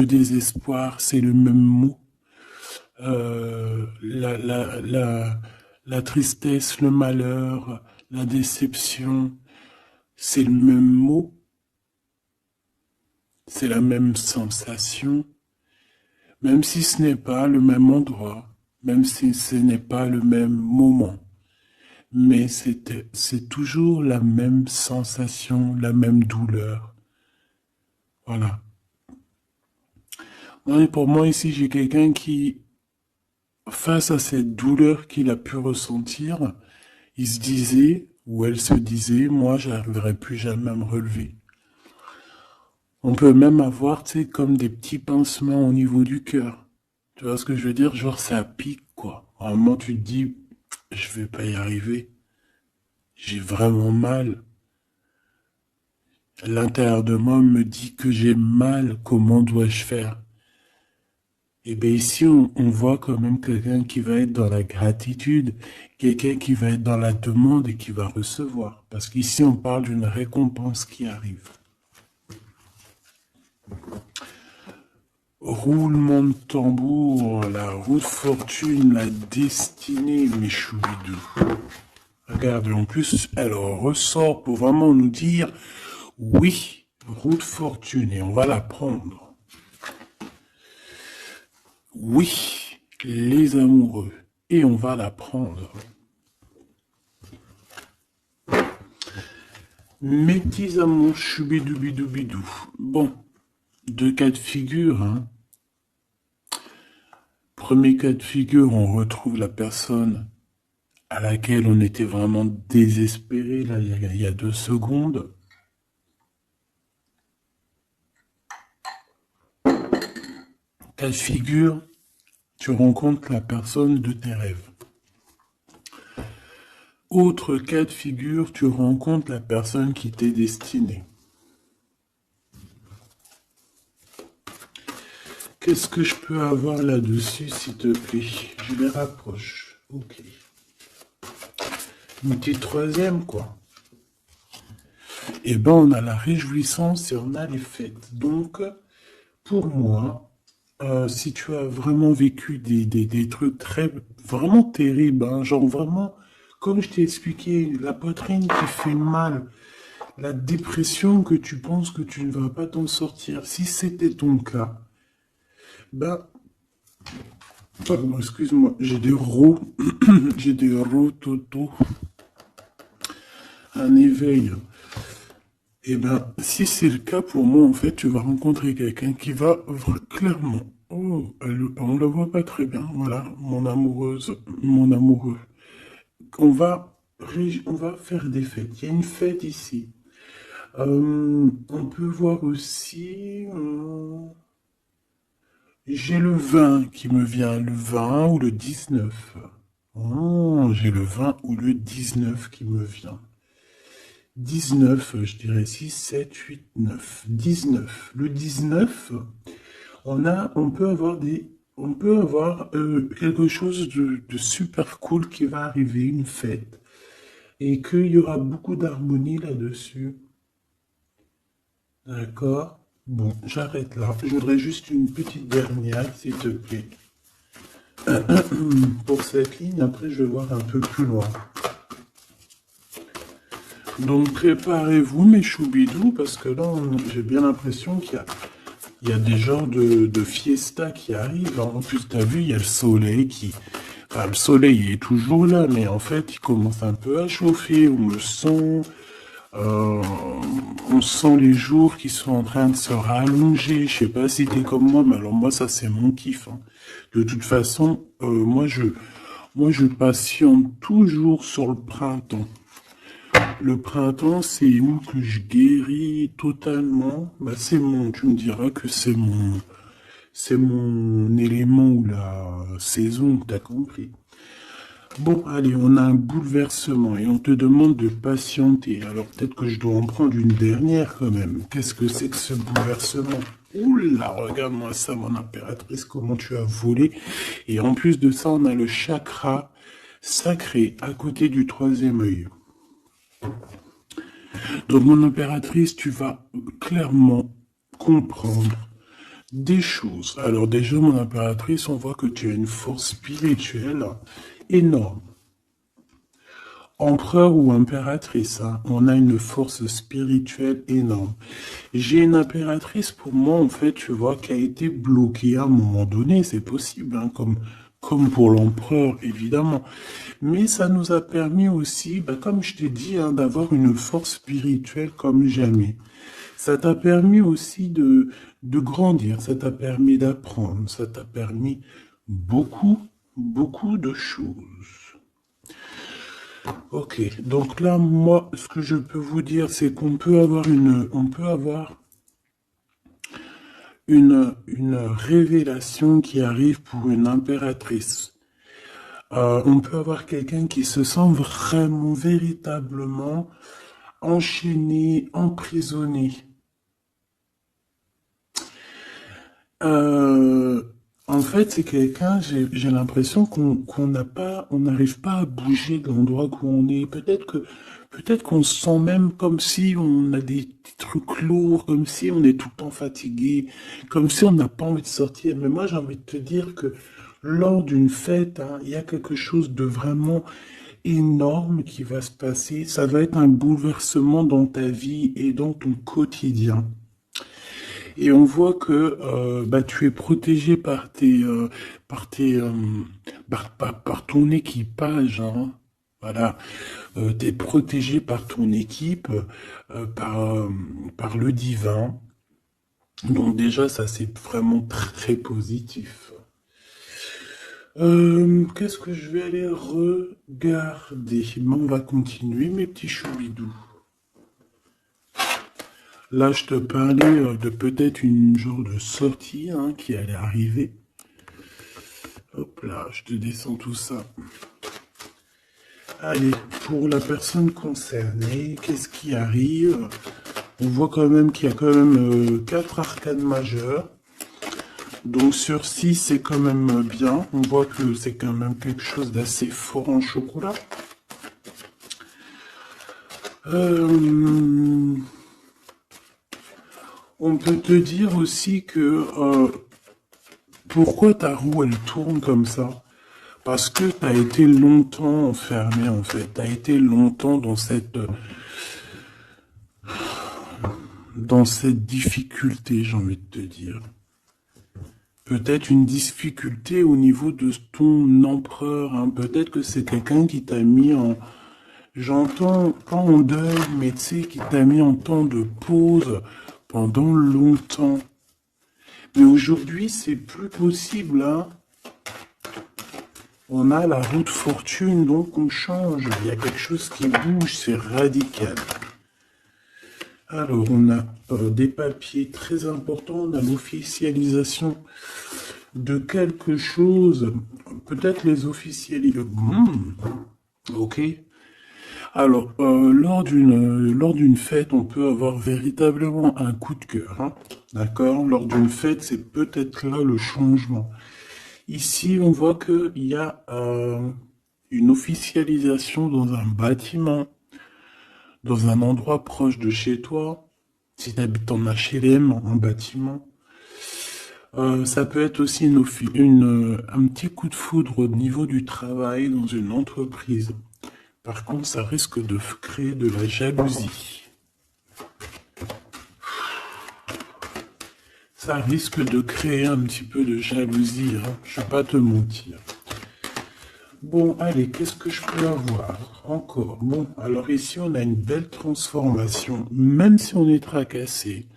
le désespoir, c'est le même mot. La tristesse, le malheur, la déception, c'est le même mot. C'est la même sensation, même si ce n'est pas le même endroit, même si ce n'est pas le même moment. Mais c'est toujours la même sensation, la même douleur. Voilà. Non, et pour moi, ici, j'ai quelqu'un qui, face à cette douleur qu'il a pu ressentir, il se disait, ou elle se disait, moi, j'arriverai plus jamais à me relever. On peut même avoir, tu sais, comme des petits pincements au niveau du cœur. Tu vois ce que je veux dire? Genre, ça pique, quoi. À un moment, tu te dis, je vais pas y arriver. J'ai vraiment mal. L'intérieur de moi me dit que j'ai mal. Comment dois-je faire? Et bien ici, on voit quand même quelqu'un qui va être dans la gratitude, quelqu'un qui va être dans la demande et qui va recevoir. Parce qu'ici, on parle d'une récompense qui arrive. Roulement de tambour, la roue de fortune, la destinée, mes choubidous. Regarde, en plus, elle ressort pour vraiment nous dire, oui, roue de fortune, et on va la prendre. Oui, les amoureux, et on va la prendre. Mes petits amours, choubidoubidou. Bon, deux cas de figure, hein. Premier cas de figure, on retrouve la personne à laquelle on était vraiment désespéré, là, il y a 2 secondes. Cas de figure, tu rencontres la personne de tes rêves. Autre cas de figure, tu rencontres la personne qui t'est destinée. Qu'est-ce que je peux avoir là-dessus, s'il te plaît? Je les rapproche. Ok. Une petite troisième, quoi. Eh ben, on a la réjouissance et on a les fêtes. Donc, pour moi, si tu as vraiment vécu des trucs vraiment terribles, hein, genre vraiment, comme je t'ai expliqué, la poitrine qui fait mal, la dépression que tu penses que tu ne vas pas t'en sortir, si c'était ton cas, ben, pardon, excuse-moi, j'ai des j'ai des toto, un éveil. Eh ben, si c'est le cas pour moi, en fait, tu vas rencontrer quelqu'un qui va clairement. Oh, on la voit pas très bien. Voilà, mon amoureuse, mon amoureux. On va faire des fêtes. Il y a une fête ici. On peut voir aussi. J'ai le 20 qui me vient, le 20 ou le 19. Oh, j'ai le 20 ou le 19 qui me vient. 19, je dirais 6, 7, 8, 9. 19. Le 19, on peut avoir quelque chose de super cool qui va arriver, une fête. Et qu'il y aura beaucoup d'harmonie là-dessus. D'accord? Bon, j'arrête là. Je voudrais juste une petite dernière, s'il te plaît. Pour cette ligne, après je vais voir un peu plus loin. Donc préparez-vous mes choubidous, parce que là, j'ai bien l'impression qu'il y a des genres de fiesta qui arrivent. En plus, t'as vu, il y a le soleil qui... Enfin, le soleil est toujours là, mais en fait, il commence un peu à chauffer. On sent les jours qui sont en train de se rallonger. Je sais pas si t'es comme moi, mais alors moi, ça, c'est mon kiff, hein. De toute façon, moi, je patiente toujours sur le printemps. Le printemps, c'est où que je guéris totalement. Bah, tu me diras que c'est mon élément ou la saison, t'as compris. Bon, allez, on a un bouleversement et on te demande de patienter. Alors peut-être que je dois en prendre une dernière quand même. Qu'est-ce que c'est que ce bouleversement? Oula, regarde-moi ça, mon impératrice, comment tu as volé. Et en plus de ça, on a le chakra sacré à côté du 3e œil. Donc, mon impératrice, tu vas clairement comprendre des choses. Alors déjà, mon impératrice, on voit que tu as une force spirituelle énorme. Empereur ou impératrice, hein, on a une force spirituelle énorme. J'ai une impératrice pour moi, en fait, tu vois, qui a été bloquée à un moment donné, c'est possible, hein, comme pour l'empereur, évidemment. Mais ça nous a permis aussi, bah, comme je t'ai dit, hein, d'avoir une force spirituelle comme jamais. Ça t'a permis aussi de grandir, ça t'a permis d'apprendre, ça t'a permis beaucoup, beaucoup de choses. Ok, donc là, moi, ce que je peux vous dire, c'est qu'on peut avoir une révélation qui arrive pour une impératrice. On peut avoir quelqu'un qui se sent vraiment, véritablement enchaîné, emprisonné. Euh, En fait, c'est quelqu'un, j'ai l'impression qu'on n'a pas, on n'arrive pas à bouger de l'endroit où on est. Peut-être qu'on se sent même comme si on a des petits trucs lourds, comme si on est tout le temps fatigué, comme si on n'a pas envie de sortir. Mais moi, j'ai envie de te dire que lors d'une fête, hein, il y a quelque chose de vraiment énorme qui va se passer. Ça va être un bouleversement dans ta vie et dans ton quotidien. Et on voit que bah, tu es protégé par par ton équipage, hein. Voilà, tu es protégé par ton équipe, par le divin. Donc déjà, ça c'est vraiment très positif. Qu'est-ce que je vais aller regarder? Bon, on va continuer, mes petits choubidous. Là, je te parlais de peut-être une genre de sortie hein, qui allait arriver. Hop là, je te descends tout ça. Allez, pour la personne concernée, qu'est-ce qui arrive? On voit quand même qu'il y a quand même 4 arcanes majeures. Donc sur 6, c'est quand même bien. On voit que c'est quand même quelque chose d'assez fort en chocolat. On peut te dire aussi que pourquoi ta roue elle tourne comme ça? Parce que tu as été longtemps enfermé en fait. Tu as été longtemps dans cette difficulté, j'ai envie de te dire. Peut-être une difficulté au niveau de ton empereur. Hein. Peut-être que c'est quelqu'un qui t'a mis en... J'entends pas en deuil, mais tu sais, qui t'a mis en temps de pause pendant longtemps. Mais aujourd'hui, c'est plus possible, hein. On a la roue de fortune, donc on change. Il y a quelque chose qui bouge, c'est radical. Alors, on a des papiers très importants. On a l'officialisation de quelque chose. Peut-être les officialiser. Ok. Alors, lors d'une fête, on peut avoir véritablement un coup de cœur. Hein. D'accord? Lors d'une fête, c'est peut-être là le changement. Ici, on voit qu'il y a une officialisation dans un bâtiment, dans un endroit proche de chez toi. Si tu habites en HLM, en bâtiment. Ça peut être aussi un petit coup de foudre au niveau du travail dans une entreprise. Par contre, ça risque de créer de la jalousie. Ça risque de créer un petit peu de jalousie, hein. Je ne vais pas te mentir. Bon, allez, qu'est-ce que je peux avoir encore? Bon, alors ici, on a une belle transformation. Même si on est tracassé,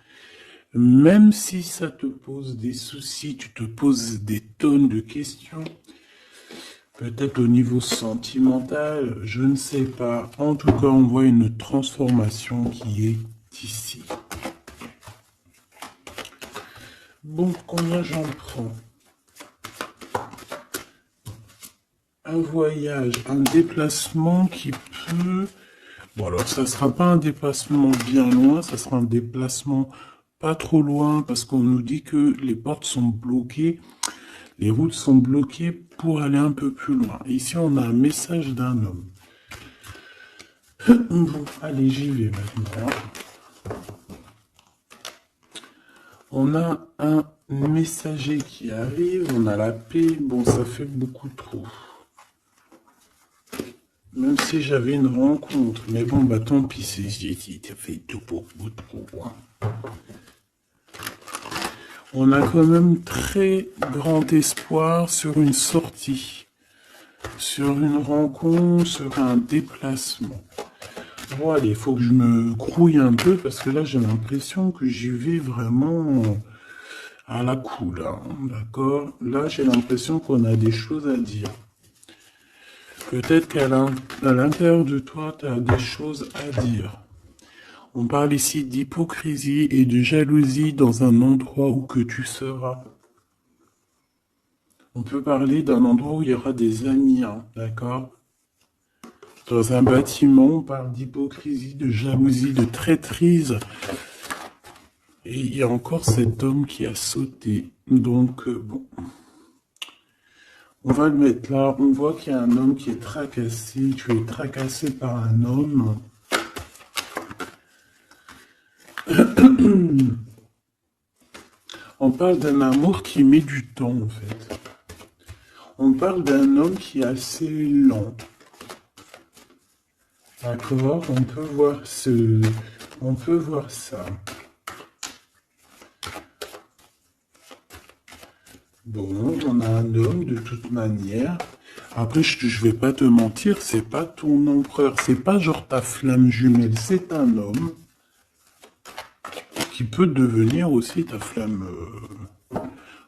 même si ça te pose des soucis, tu te poses des tonnes de questions, peut-être au niveau sentimental, je ne sais pas. En tout cas, on voit une transformation qui est ici. Bon, combien j'en prends? Un voyage, un déplacement qui peut... Bon, alors ça sera pas un déplacement bien loin, ça sera un déplacement pas trop loin parce qu'on nous dit que les portes sont bloquées, les routes sont bloquées pour aller un peu plus loin. Ici, on a un message d'un homme. Bon, allez, j'y vais maintenant. On a un messager qui arrive, on a la paix. Bon, ça fait beaucoup trop. Même si j'avais une rencontre. Mais bon, bah tant pis, ça fait tout pour beaucoup trop. Hein. On a quand même très grand espoir sur une sortie, sur une rencontre, sur un déplacement. Bon, allez, il faut que je me grouille un peu parce que là, j'ai l'impression que j'y vais vraiment à la cool, hein, d'accord? Là, j'ai l'impression qu'on a des choses à dire. Peut-être qu'à l'intérieur de toi, tu as des choses à dire. On parle ici d'hypocrisie et de jalousie dans un endroit où que tu seras. On peut parler d'un endroit où il y aura des amis, hein, d'accord? Dans un bâtiment, on parle d'hypocrisie, de jalousie, de traîtrise. Et il y a encore cet homme qui a sauté. Donc, bon. On va le mettre là. On voit qu'il y a un homme qui est tracassé. Tu es tracassé par un homme. On parle d'un amour qui met du temps, en fait. On parle d'un homme qui est assez lent. D'accord? On peut voir ça. Bon, on a un homme de toute manière. Après, je vais pas te mentir, c'est pas ton empereur. C'est pas genre ta flamme jumelle. C'est un homme qui peut devenir aussi ta flamme...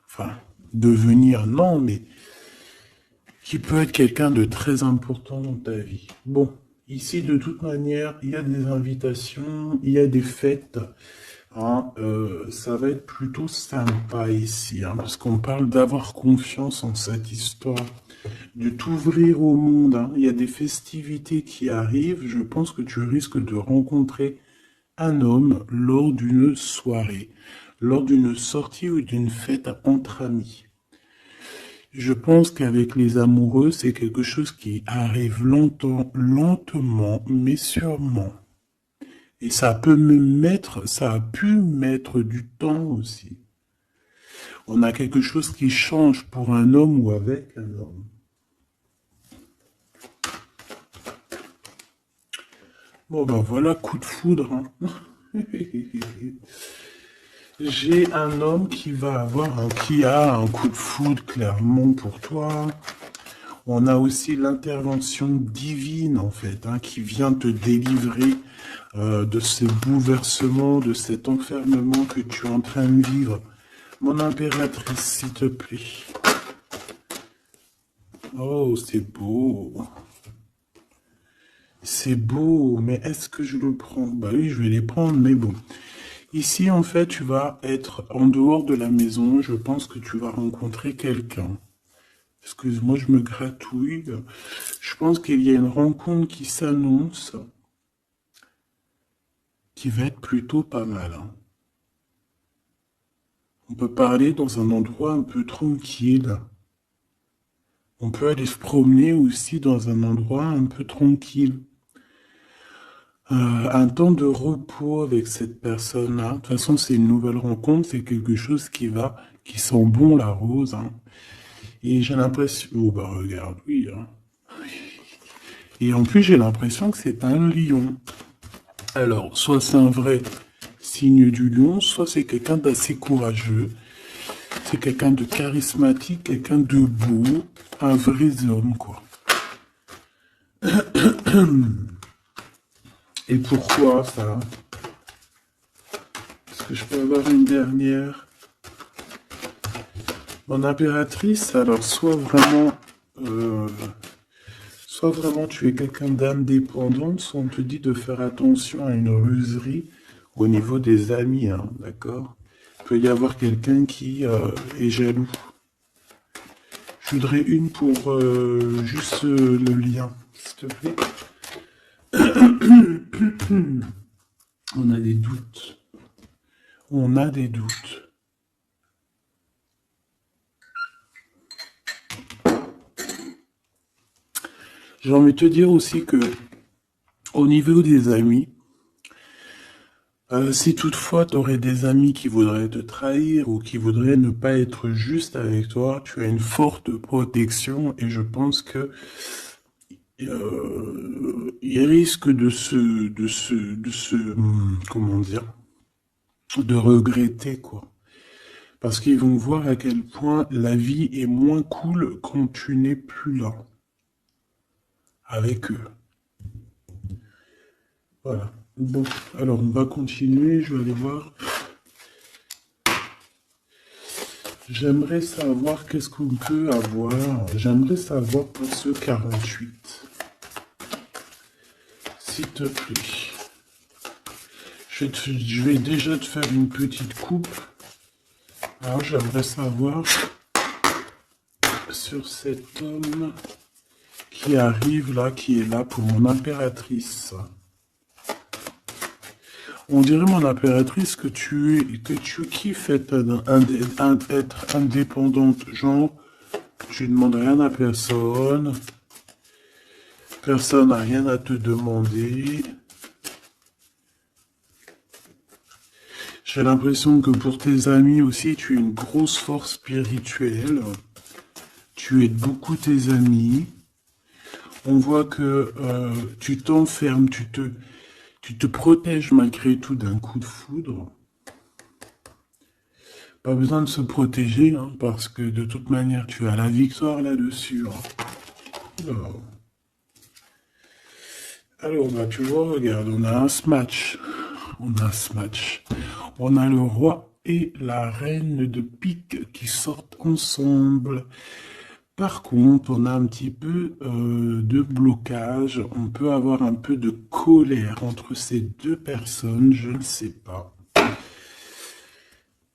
Enfin, devenir, non, mais qui peut être quelqu'un de très important dans ta vie. Bon, ici, de toute manière, il y a des invitations, il y a des fêtes. Hein, ça va être plutôt sympa ici, hein, parce qu'on parle d'avoir confiance en cette histoire, de t'ouvrir au monde. Hein. Il y a des festivités qui arrivent. Je pense que tu risques de rencontrer un homme lors d'une soirée, lors d'une sortie ou d'une fête entre amis. Je pense qu'avec les amoureux, c'est quelque chose qui arrive lentement, mais sûrement. Et ça a pu mettre du temps aussi. On a quelque chose qui change pour un homme ou avec un homme. Bon ben voilà, coup de foudre. Hein. J'ai un homme qui a un coup de foudre clairement pour toi. On a aussi l'intervention divine en fait, hein, qui vient te délivrer de ces bouleversements, de cet enfermement que tu es en train de vivre. Mon impératrice, s'il te plaît. Oh, c'est beau. C'est beau, mais est-ce que je le prends? Bah oui, je vais les prendre, mais bon. Ici, en fait, tu vas être en dehors de la maison. Je pense que tu vas rencontrer quelqu'un. Excuse-moi, je me gratouille. Je pense qu'il y a une rencontre qui s'annonce, qui va être plutôt pas mal. Hein. On peut parler dans un endroit un peu tranquille. On peut aller se promener aussi dans un endroit un peu tranquille. Un temps de repos avec cette personne-là. De toute façon, c'est une nouvelle rencontre, c'est quelque chose qui sent bon la rose. Hein. Et j'ai l'impression... Oh bah regarde, oui. Hein. Et en plus, j'ai l'impression que c'est un lion. Alors, soit c'est un vrai signe du lion, soit c'est quelqu'un d'assez courageux. C'est quelqu'un de charismatique, quelqu'un de beau, un vrai homme, quoi. Et pourquoi ça? Est-ce que je peux avoir une dernière? Mon impératrice, alors soit vraiment tu es quelqu'un d'indépendant, soit on te dit de faire attention à une ruserie au niveau des amis, hein, d'accord? Il peut y avoir quelqu'un qui est jaloux. Je voudrais une pour juste le lien, s'il te plaît. On a des doutes. On a des doutes. J'ai envie de te dire aussi que, au niveau des amis, Si toutefois tu aurais des amis qui voudraient te trahir ou qui voudraient ne pas être juste avec toi, tu as une forte protection et je pense que ils risquent comment dire, de regretter, quoi. Parce qu'ils vont voir à quel point la vie est moins cool quand tu n'es plus là, avec eux. Voilà. Bon, alors on va continuer, je vais aller voir. J'aimerais savoir qu'est-ce qu'on peut avoir. J'aimerais savoir pour ce 48. S'il te plaît. Je vais déjà te faire une petite coupe. Alors j'aimerais savoir sur cet homme qui arrive là, qui est là pour mon impératrice. On dirait, mon impératrice, que tu kiffes être indépendante. Genre, tu ne demandes rien à personne. Personne n'a rien à te demander. J'ai l'impression que pour tes amis aussi, tu es une grosse force spirituelle. Tu aides beaucoup tes amis. On voit que tu t'enfermes, tu te protèges malgré tout d'un coup de foudre. Pas besoin de se protéger, hein, parce que de toute manière, tu as la victoire là-dessus. Hein. Alors, bah, tu vois, regarde, on a un smash. On a un smash. On a le roi et la reine de pique qui sortent ensemble. Par contre, on a un petit peu de blocage. On peut avoir un peu de colère entre ces deux personnes, je ne sais pas.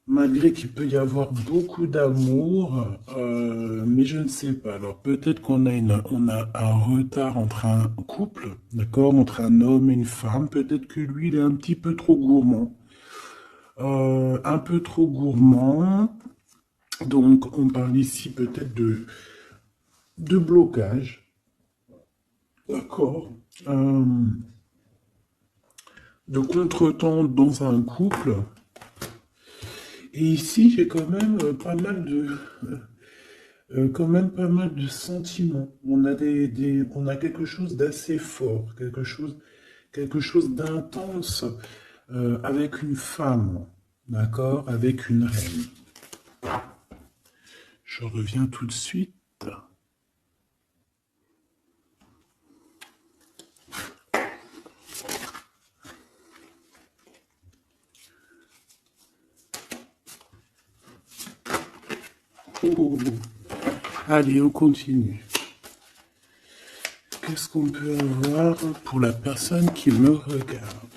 Malgré qu'il peut y avoir beaucoup d'amour, mais je ne sais pas. Alors peut-être qu'on a, on a un retard entre un couple, d'accord, entre un homme et une femme. Peut-être que lui, il est un petit peu trop gourmand. Un peu trop gourmand. Donc on parle ici peut-être de blocage. D'accord. De contretemps dans un couple. Et ici, j'ai quand même pas mal de sentiments. On a on a quelque chose d'assez fort, quelque chose d'intense avec une femme, d'accord, avec une reine. Je reviens tout de suite. Oh. Allez, on continue. Qu'est-ce qu'on peut avoir pour la personne qui me regarde?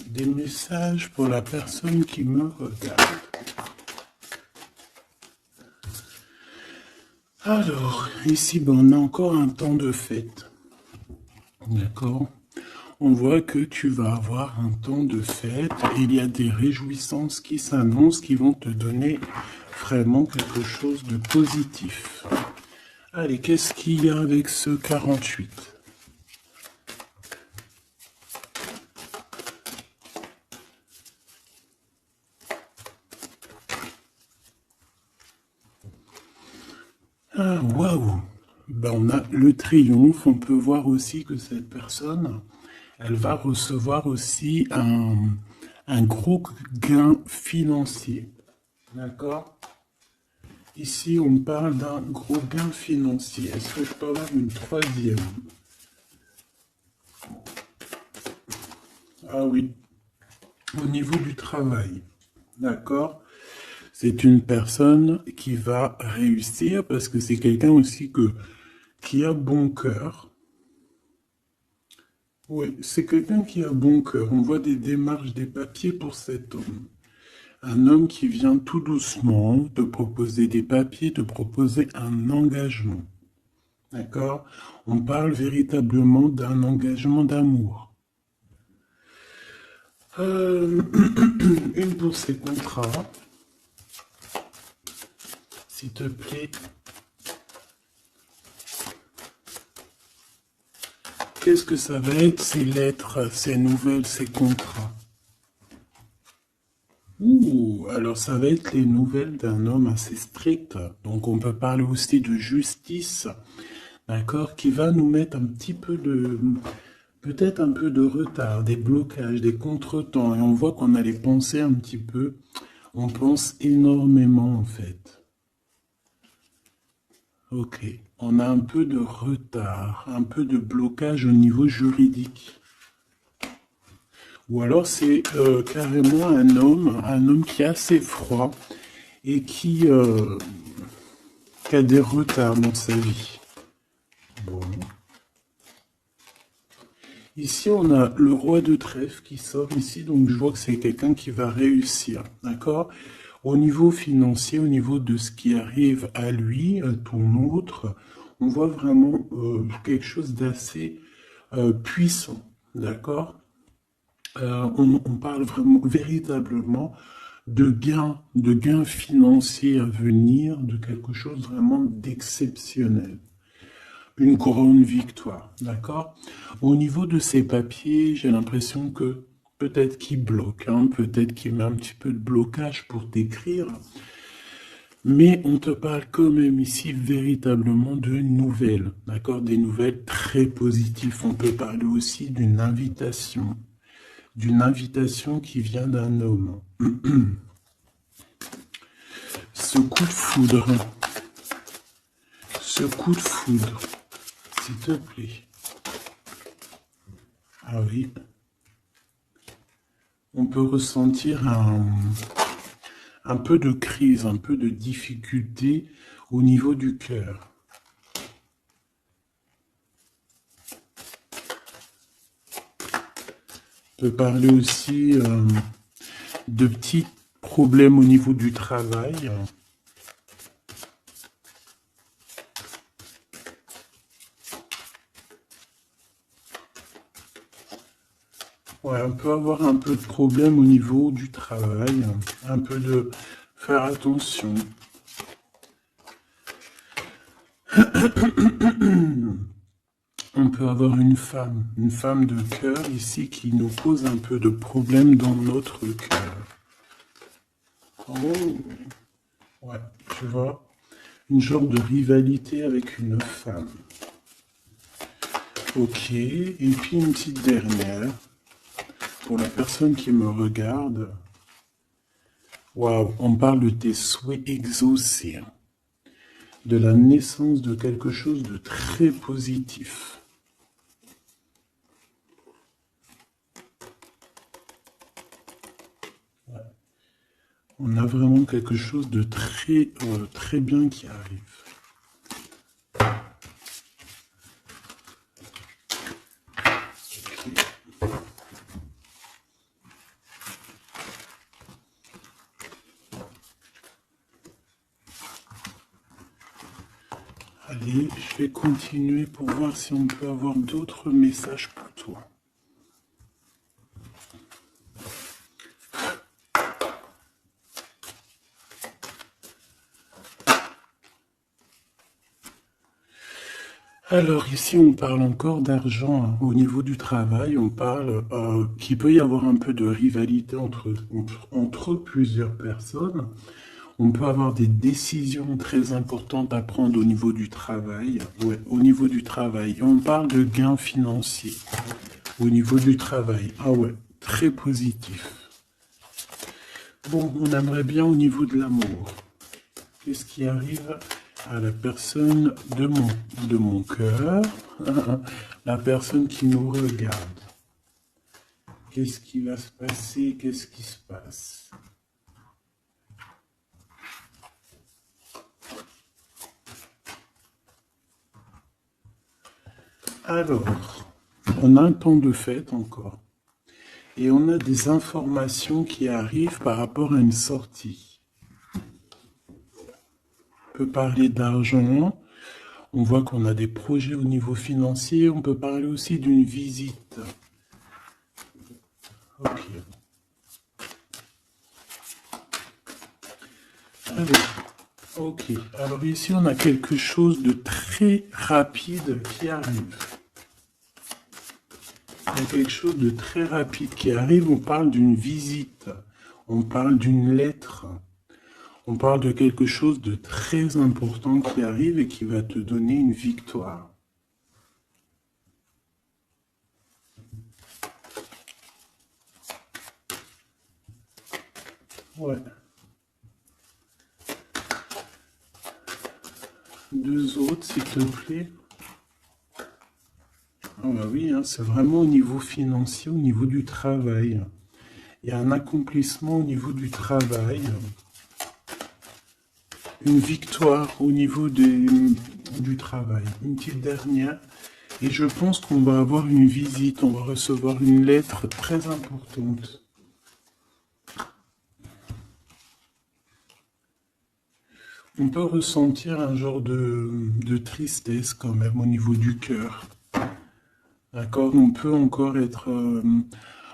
Des messages pour la personne qui me regarde. Alors, ici, ben, on a encore un temps de fête. D'accord? On voit que tu vas avoir un temps de fête et il y a des réjouissances qui s'annoncent qui vont te donner vraiment quelque chose de positif. Allez, qu'est-ce qu'il y a avec ce 48? Ah, waouh! Ben, on a le triomphe. On peut voir aussi que cette personne, elle va recevoir aussi un gros gain financier. D'accord? Ici, on parle d'un gros gain financier. Est-ce que je peux avoir une troisième? Ah oui, au niveau du travail. D'accord? C'est une personne qui va réussir parce que c'est quelqu'un aussi qui a bon cœur. Oui, c'est quelqu'un qui a bon cœur. On voit des démarches, des papiers pour cet homme. Un homme qui vient tout doucement te proposer des papiers, te proposer un engagement. D'accord? On parle véritablement d'un engagement d'amour. Une pour ces contrats. S'il te plaît. qu'est-ce que ça va être ces lettres, ces nouvelles, ces contrats? Ouh, alors ça va être les nouvelles d'un homme assez strict. Donc on peut parler aussi de justice, d'accord, qui va nous mettre un petit peu de, peut-être un peu de retard, des blocages, des contretemps. Et on voit qu'on a les pensées un petit peu. On pense énormément en fait. Ok, on a un peu de retard, un peu de blocage au niveau juridique. Ou alors c'est carrément un homme qui est assez froid et qui a des retards dans sa vie. Bon. Ici, on a le roi de trèfle qui sort ici, donc je vois que c'est quelqu'un qui va réussir, d'accord? Au niveau financier, au niveau de ce qui arrive à lui, à ton autre, on voit vraiment quelque chose d'assez puissant, d'accord? On parle vraiment, véritablement de gains financiers à venir, de quelque chose vraiment d'exceptionnel. Une grande victoire, d'accord? Au niveau de ces papiers, j'ai l'impression que peut-être qu'il bloque, hein, peut-être qu'il met un petit peu de blocage pour t'écrire, mais on te parle quand même ici véritablement de nouvelles, d'accord? Des nouvelles très positives. On peut parler aussi d'une invitation qui vient d'un homme. Ce coup de foudre, ce coup de foudre, s'il te plaît. Ah oui, on peut ressentir un peu de crise, un peu de difficulté au niveau du cœur. On peut parler aussi de petits problèmes au niveau du travail. Ouais, on peut avoir un peu de problème au niveau du travail, un peu de faire attention. On peut avoir une femme de cœur ici qui nous pose un peu de problème dans notre cœur. Oh, ouais, tu vois, une genre de rivalité avec une femme. Ok, et puis une petite dernière. Pour la personne qui me regarde, waouh, on parle de tes souhaits exaucés, hein, de la naissance de quelque chose de très positif. Ouais. On a vraiment quelque chose de très bien qui arrive. Allez, je vais continuer pour voir si on peut avoir d'autres messages pour toi. Alors ici, on parle encore d'argent, hein. Au niveau du travail, on parle qu'il peut y avoir un peu de rivalité entre plusieurs personnes. On peut avoir des décisions très importantes à prendre au niveau du travail. Ouais, au niveau du travail. Et on parle de gains financiers au niveau du travail. Ah ouais, très positif. Bon, on aimerait bien au niveau de l'amour. Qu'est-ce qui arrive à la personne de mon cœur, la personne qui nous regarde? Qu'est-ce qui va se passer? Qu'est-ce qui se passe? Alors, on a un temps de fête encore. Et on a des informations qui arrivent par rapport à une sortie. On peut parler d'argent. On voit qu'on a des projets au niveau financier. On peut parler aussi d'une visite. Ok. Allez. Ok. Alors ici, on a quelque chose de très rapide qui arrive. y a quelque chose de très rapide qui arrive. On parle d'une visite, on parle d'une lettre, on parle de quelque chose de très important qui arrive et qui va te donner une victoire. Ouais. Deux autres, s'il te plaît. Ah bah oui, hein, c'est vraiment au niveau financier, au niveau du travail. Il y a un accomplissement au niveau du travail, une victoire au niveau du travail. Une petite dernière. Et je pense qu'on va avoir une visite, on va recevoir une lettre très importante. On peut ressentir un genre de tristesse quand même au niveau du cœur. D'accord? On peut encore être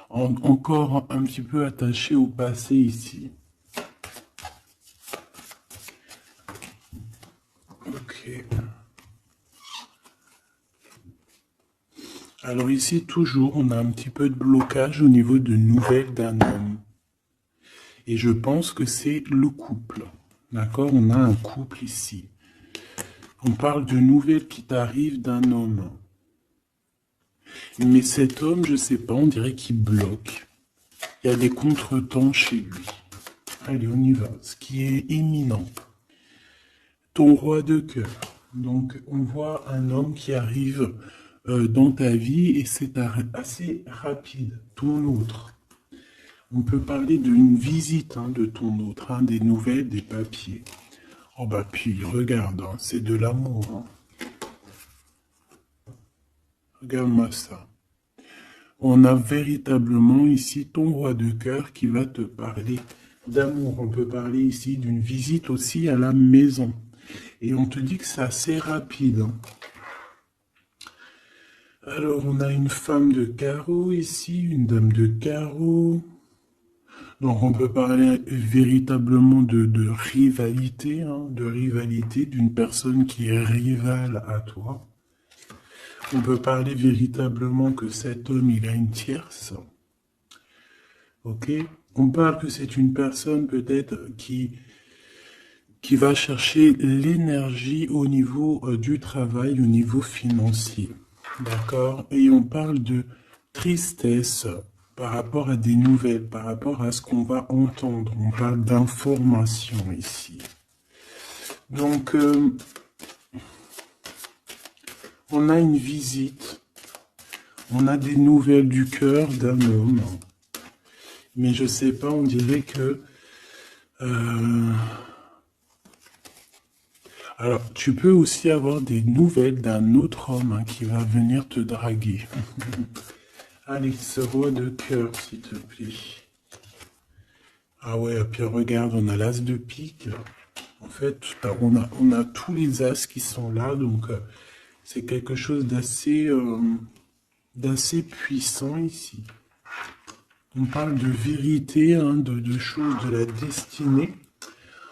encore un petit peu attaché au passé ici. Ok. Alors ici, toujours, on a un petit peu de blocage au niveau de nouvelles d'un homme. Et je pense que c'est le couple. D'accord? On a un couple ici. On parle de nouvelles qui t'arrivent d'un homme. Mais cet homme, je sais pas, on dirait qu'il bloque. Il y a des contretemps chez lui. Allez, on y va. Ce qui est imminent. Ton roi de cœur. Donc, on voit un homme qui arrive dans ta vie et c'est assez rapide. Ton autre. On peut parler d'une visite de ton autre, des nouvelles, des papiers. Oh bah puis, regarde, c'est de l'amour. Regarde-moi ça. On a véritablement ici ton roi de cœur qui va te parler d'amour. On peut parler ici d'une visite aussi à la maison. Et on te dit que c'est assez rapide. Alors, on a une femme de carreau ici, une dame de carreau. Donc, on peut parler véritablement de rivalité, d'une personne qui est rivale à toi. On peut parler véritablement que cet homme, il a une tierce. Ok? On parle que c'est une personne peut-être qui va chercher l'énergie au niveau du travail, au niveau financier. D'accord? Et on parle de tristesse par rapport à des nouvelles, par rapport à ce qu'on va entendre. On parle d'information ici. Donc, on a une visite. On a des nouvelles du cœur d'un homme. Mais je sais pas, on dirait que... Alors, tu peux aussi avoir des nouvelles d'un autre homme qui va venir te draguer. Allez, ce roi de cœur, s'il te plaît. Ah ouais, puis regarde, on a l'as de pique. En fait, on a tous les as qui sont là, donc c'est quelque chose d'assez puissant ici. On parle de vérité, de choses de la destinée.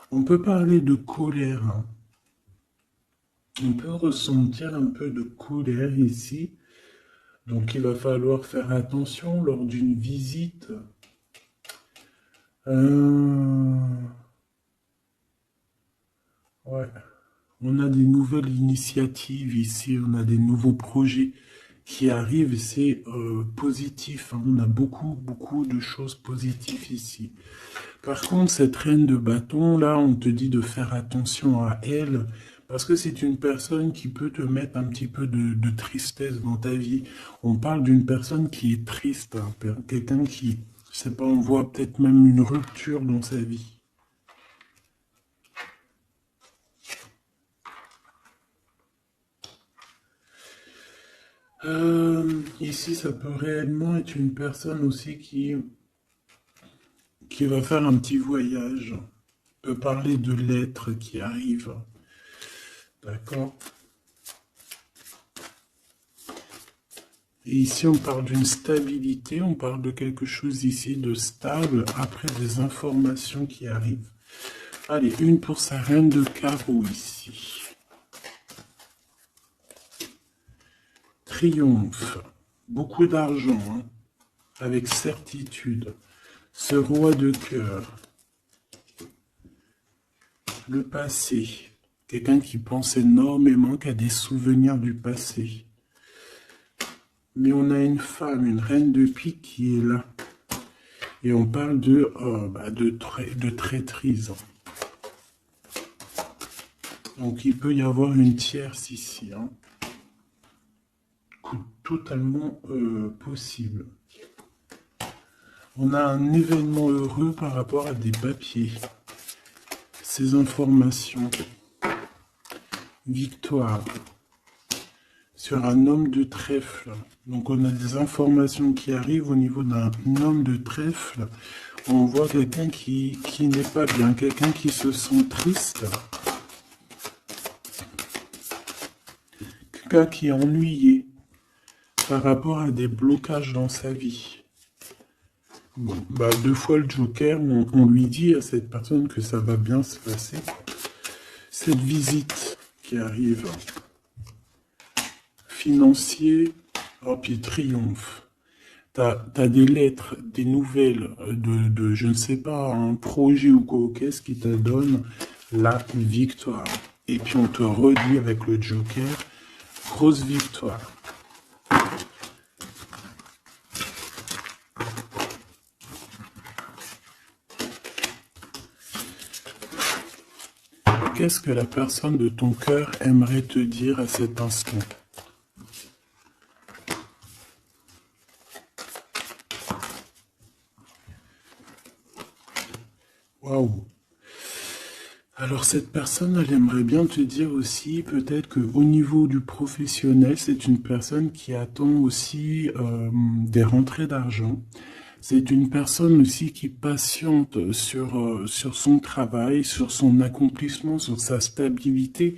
On peut parler de colère. On peut ressentir un peu de colère ici. Donc il va falloir faire attention lors d'une visite. Ouais. On a des nouvelles initiatives ici, on a des nouveaux projets qui arrivent, c'est positif. On a beaucoup de choses positives ici. Par contre, cette reine de bâton, là, on te dit de faire attention à elle, parce que c'est une personne qui peut te mettre un petit peu de tristesse dans ta vie. On parle d'une personne qui est triste, quelqu'un qui, je sais pas, on voit peut-être même une rupture dans sa vie. Ici, ça peut réellement être une personne aussi qui va faire un petit voyage. On peut parler de lettres qui arrivent. D'accord? Et ici, on parle d'une stabilité, on parle de quelque chose ici de stable après des informations qui arrivent. Allez, une pour sa reine de carreau ici. Triomphe. beaucoup d'argent, hein, avec certitude. Ce roi de cœur, le passé, quelqu'un qui pense énormément, qui a des souvenirs du passé. Mais on a une femme, une reine de pique qui est là. Et on parle de traîtrise. Donc il peut y avoir une tierce ici. Hein. Totalement possible. On a un événement heureux par rapport à des papiers. Ces informations. Victoire. Sur un homme de trèfle. Donc on a des informations qui arrivent au niveau d'un homme de trèfle. On voit quelqu'un qui n'est pas bien, quelqu'un qui se sent triste. Quelqu'un qui est ennuyé par rapport à des blocages dans sa vie. Bon, deux fois le Joker, on lui dit à cette personne que ça va bien se passer. Cette visite qui arrive, financier, oh puis triomphe. T'as des lettres, des nouvelles de je ne sais pas, un projet ou quoi, qu'est-ce qui te donne la victoire. Et puis on te redit avec le Joker, grosse victoire. Qu'est-ce que la personne de ton cœur aimerait te dire à cet instant? Waouh! Alors cette personne, elle aimerait bien te dire aussi peut-être qu'au niveau du professionnel, c'est une personne qui attend aussi des rentrées d'argent. C'est une personne aussi qui patiente sur son travail, sur son accomplissement, sur sa stabilité.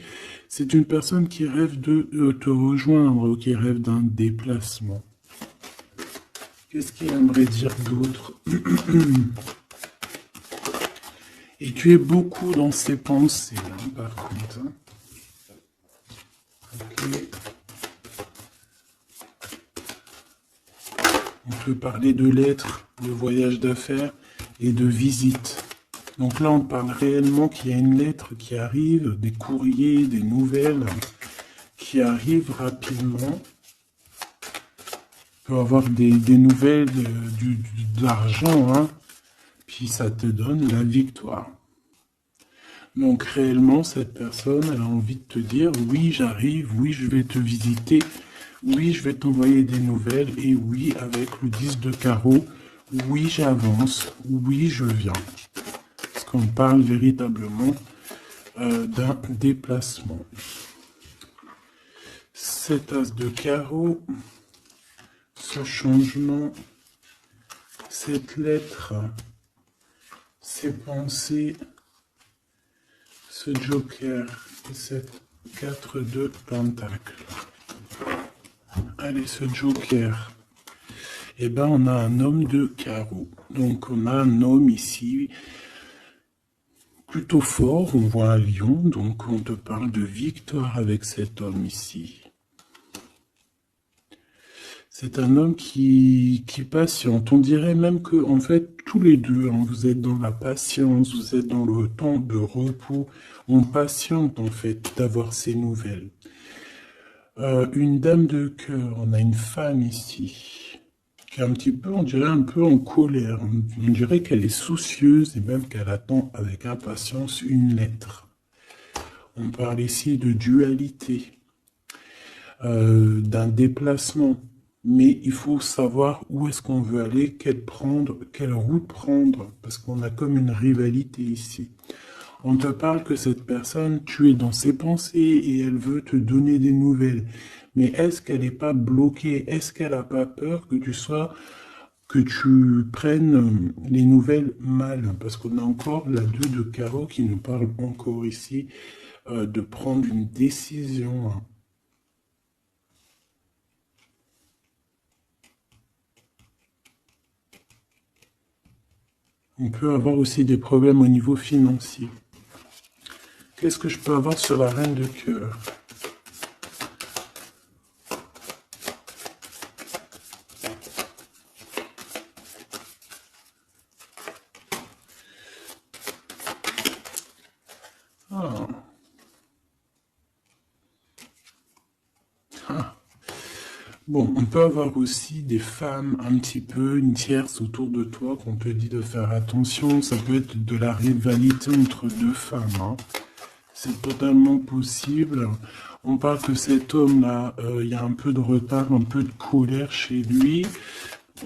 C'est une personne qui rêve de te rejoindre, qui rêve d'un déplacement. Qu'est-ce qu'il aimerait dire d'autre? Et tu es beaucoup dans ses pensées, hein, par contre. Hein. Okay. On peut parler de lettres, de voyage d'affaires et de visites. Donc là, on parle réellement qu'il y a une lettre qui arrive, des courriers, des nouvelles qui arrivent rapidement. Tu peux avoir des nouvelles d'argent, hein, puis ça te donne la victoire. Donc réellement, cette personne, elle a envie de te dire, oui, j'arrive, oui, je vais te visiter, oui, je vais t'envoyer des nouvelles, et oui, avec le 10 de carreau, oui, j'avance, oui, je viens. Parce qu'on parle véritablement d'un déplacement. Cet as de carreau, ce changement, cette lettre, ces pensées, ce Joker et cette 4 de Pentacle. Allez, ce Joker. Eh ben, on a un homme de carreau. Donc, on a un homme ici plutôt fort. On voit un lion. Donc, on te parle de victoire avec cet homme ici. C'est un homme qui patiente. On dirait même que, en fait, tous les deux, hein, vous êtes dans la patience, vous êtes dans le temps de repos. On patiente, en fait, d'avoir ces nouvelles. Une dame de cœur, on a une femme ici, qui est un petit peu, on dirait un peu en colère. On dirait qu'elle est soucieuse et même qu'elle attend avec impatience une lettre. On parle ici de dualité, d'un déplacement. Mais il faut savoir où est-ce qu'on veut aller, quelle route prendre, parce qu'on a comme une rivalité ici. On te parle que cette personne, tu es dans ses pensées et elle veut te donner des nouvelles. Mais est-ce qu'elle n'est pas bloquée? Est-ce qu'elle n'a pas peur que tu prennes les nouvelles mal? Parce qu'on a encore la 2 de carreau qui nous parle encore ici de prendre une décision. On peut avoir aussi des problèmes au niveau financier. Qu'est-ce que je peux avoir sur la reine de cœur? Ah. Ah. Bon, on peut avoir aussi des femmes un petit peu, une tierce autour de toi qu'on te dit de faire attention. Ça peut être de la rivalité entre deux femmes, hein. C'est totalement possible. On parle que cet homme-là, il y a un peu de retard, un peu de colère chez lui.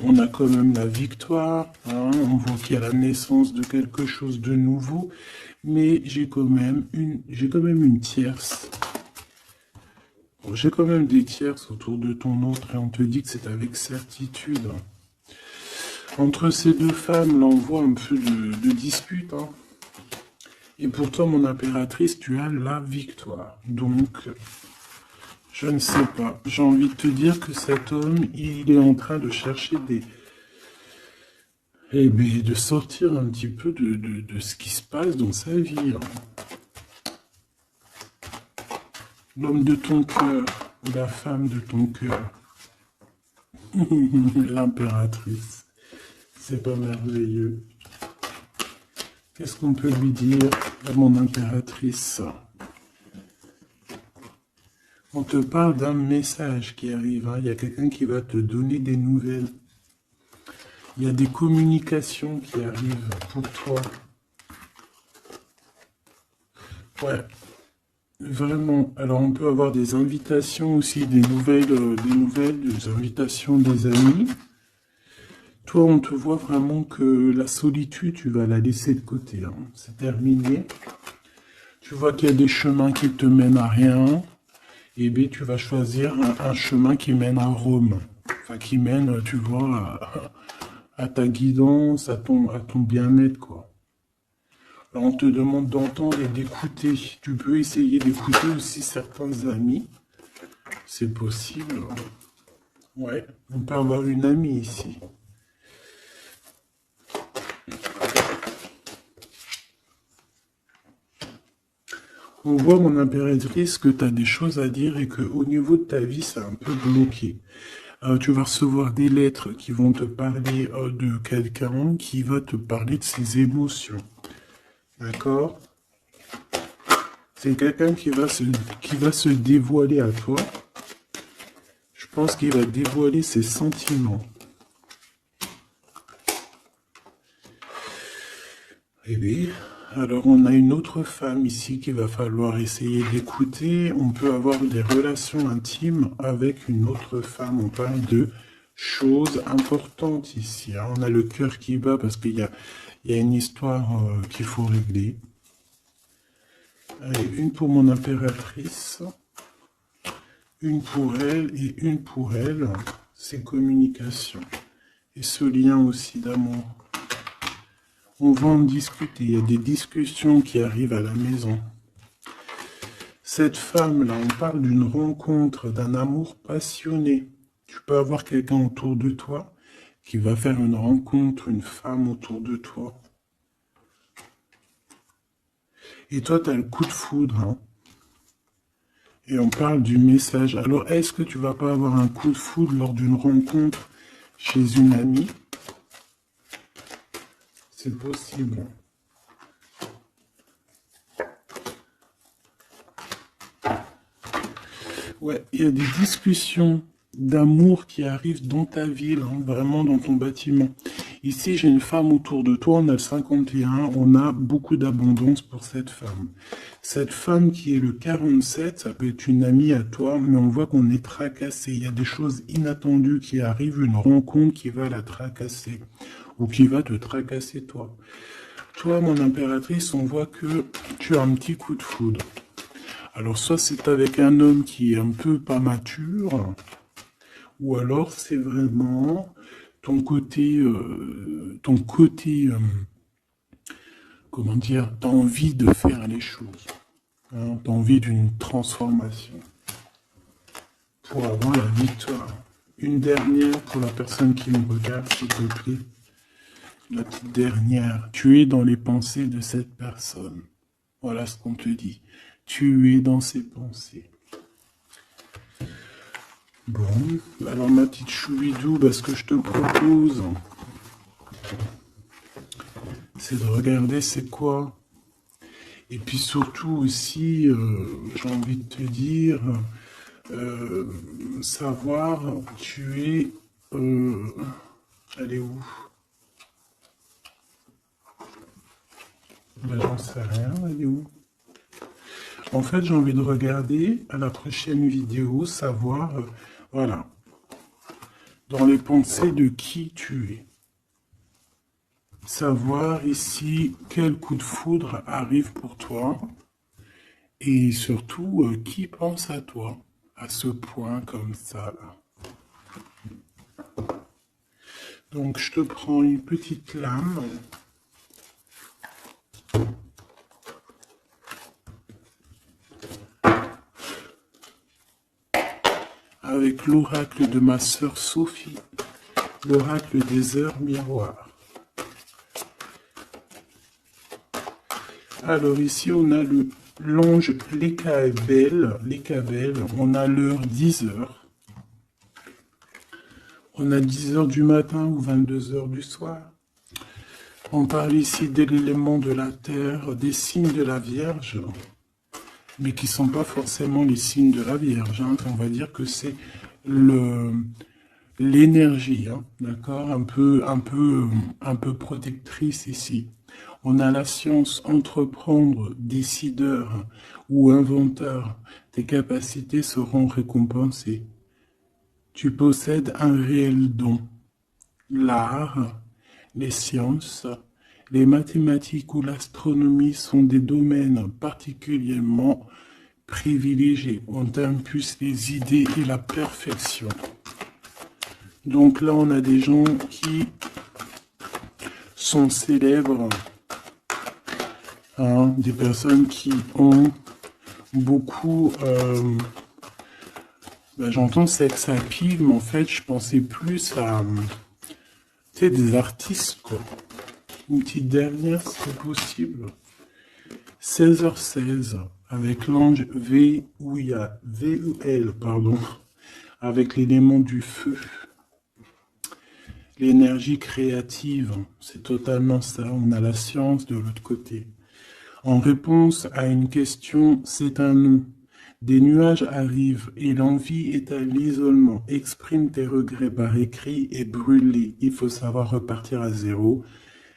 On a quand même la victoire, hein. On voit qu'il y a la naissance de quelque chose de nouveau. Mais j'ai quand même une tierce. Bon, j'ai quand même des tierces autour de ton autre et on te dit que c'est avec certitude. Entre ces deux femmes, là, on voit un peu de dispute, hein. Et pourtant, mon impératrice, tu as la victoire. Donc, je ne sais pas. J'ai envie de te dire que cet homme, il est en train de chercher des... Eh bien, de sortir un petit peu de ce qui se passe dans sa vie, hein. L'homme de ton cœur, ou la femme de ton cœur. L'impératrice. C'est pas merveilleux. Qu'est-ce qu'on peut lui dire à mon impératrice? On te parle d'un message qui arrive, hein. Il y a quelqu'un qui va te donner des nouvelles. Il y a des communications qui arrivent pour toi. Ouais, vraiment. Alors on peut avoir des invitations aussi, des invitations des amis. Toi, on te voit vraiment que la solitude, tu vas la laisser de côté, hein. C'est terminé. Tu vois qu'il y a des chemins qui te mènent à rien. Et bien, tu vas choisir un chemin qui mène à Rome. Enfin, qui mène, tu vois, à ta guidance, à ton bien-être, quoi. Alors, on te demande d'entendre et d'écouter. Tu peux essayer d'écouter aussi certains amis. C'est possible. Ouais, on peut avoir une amie ici. On voit, mon impératrice, que tu as des choses à dire et qu'au niveau de ta vie, c'est un peu bloqué. Tu vas recevoir des lettres qui vont te parler de quelqu'un qui va te parler de ses émotions. D'accord? C'est quelqu'un qui va se dévoiler à toi. Je pense qu'il va dévoiler ses sentiments. Eh bien, alors on a une autre femme ici qu'il va falloir essayer d'écouter. On peut avoir des relations intimes avec une autre femme. On parle de choses importantes ici, hein. On a le cœur qui bat parce qu'il y a une histoire qu'il faut régler. Allez, une pour mon impératrice, une pour elle et une pour elle. C'est communication. Et ce lien aussi d'amour. On va en discuter, il y a des discussions qui arrivent à la maison. Cette femme-là, on parle d'une rencontre, d'un amour passionné. Tu peux avoir quelqu'un autour de toi qui va faire une rencontre, une femme autour de toi. Et toi, tu as le coup de foudre, hein. Et on parle du message. Alors, est-ce que tu vas pas avoir un coup de foudre lors d'une rencontre chez une amie? C'est possible. Ouais, il y a des discussions d'amour qui arrivent dans ta ville, hein, vraiment dans ton bâtiment. Ici, j'ai une femme autour de toi, on a le 51, on a beaucoup d'abondance pour cette femme. Cette femme qui est le 47, ça peut être une amie à toi, mais on voit qu'on est tracassé. Il y a des choses inattendues qui arrivent, une rencontre qui va la tracasser, ou qui va te tracasser toi. Toi, mon impératrice, on voit que tu as un petit coup de foudre. Alors, soit c'est avec un homme qui est un peu pas mature, ou alors c'est vraiment ton côté, comment dire, t'as envie de faire les choses, hein, t'as envie d'une transformation pour avoir la victoire. Une dernière pour la personne qui me regarde, s'il te plaît. La petite dernière, tu es dans les pensées de cette personne. Voilà ce qu'on te dit. Tu es dans ses pensées. Bon, alors ma petite choubidou, ce que je te propose, c'est de regarder c'est quoi. Et puis surtout aussi, j'ai envie de te dire, savoir, tu es... elle est où? Ben, j'en sais rien, elle est où? En fait, j'ai envie de regarder à la prochaine vidéo, savoir, voilà, dans les pensées de qui tu es. Savoir ici quel coup de foudre arrive pour toi et surtout qui pense à toi à ce point comme ça là. Donc je te prends une petite lame. Avec l'oracle de ma sœur Sophie, l'oracle des heures miroirs. Alors ici, on a l'ange Lécaël, on a l'heure 10 heures. On a 10 heures du matin ou 22 heures du soir. On parle ici de l'élément de la terre, des signes de la Vierge, mais qui ne sont pas forcément les signes de la Vierge. Hein. On va dire que c'est l'énergie, hein, d'accord, un peu protectrice ici. On a la science, entreprendre, décideur ou inventeur. Tes capacités seront récompensées. Tu possèdes un réel don. L'art, les sciences, les mathématiques ou l'astronomie sont des domaines particulièrement privilégiés. On t'impulse les idées et la perfection. Donc là, on a des gens qui sont célèbres, hein, des personnes qui ont beaucoup... j'entends sex appeal, mais en fait, je pensais plus à... tu sais, des artistes, quoi. Une petite dernière, si c'est possible. 16h16, avec l'ange VUL, pardon, avec l'élément du feu. L'énergie créative, c'est totalement ça. On a la science de l'autre côté. En réponse à une question, c'est un non. Des nuages arrivent et l'envie est à l'isolement. Exprime tes regrets par écrit et brûle-les. Il faut savoir repartir à zéro.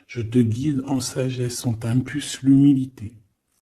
Je te guide en sagesse, on t'impulse l'humilité.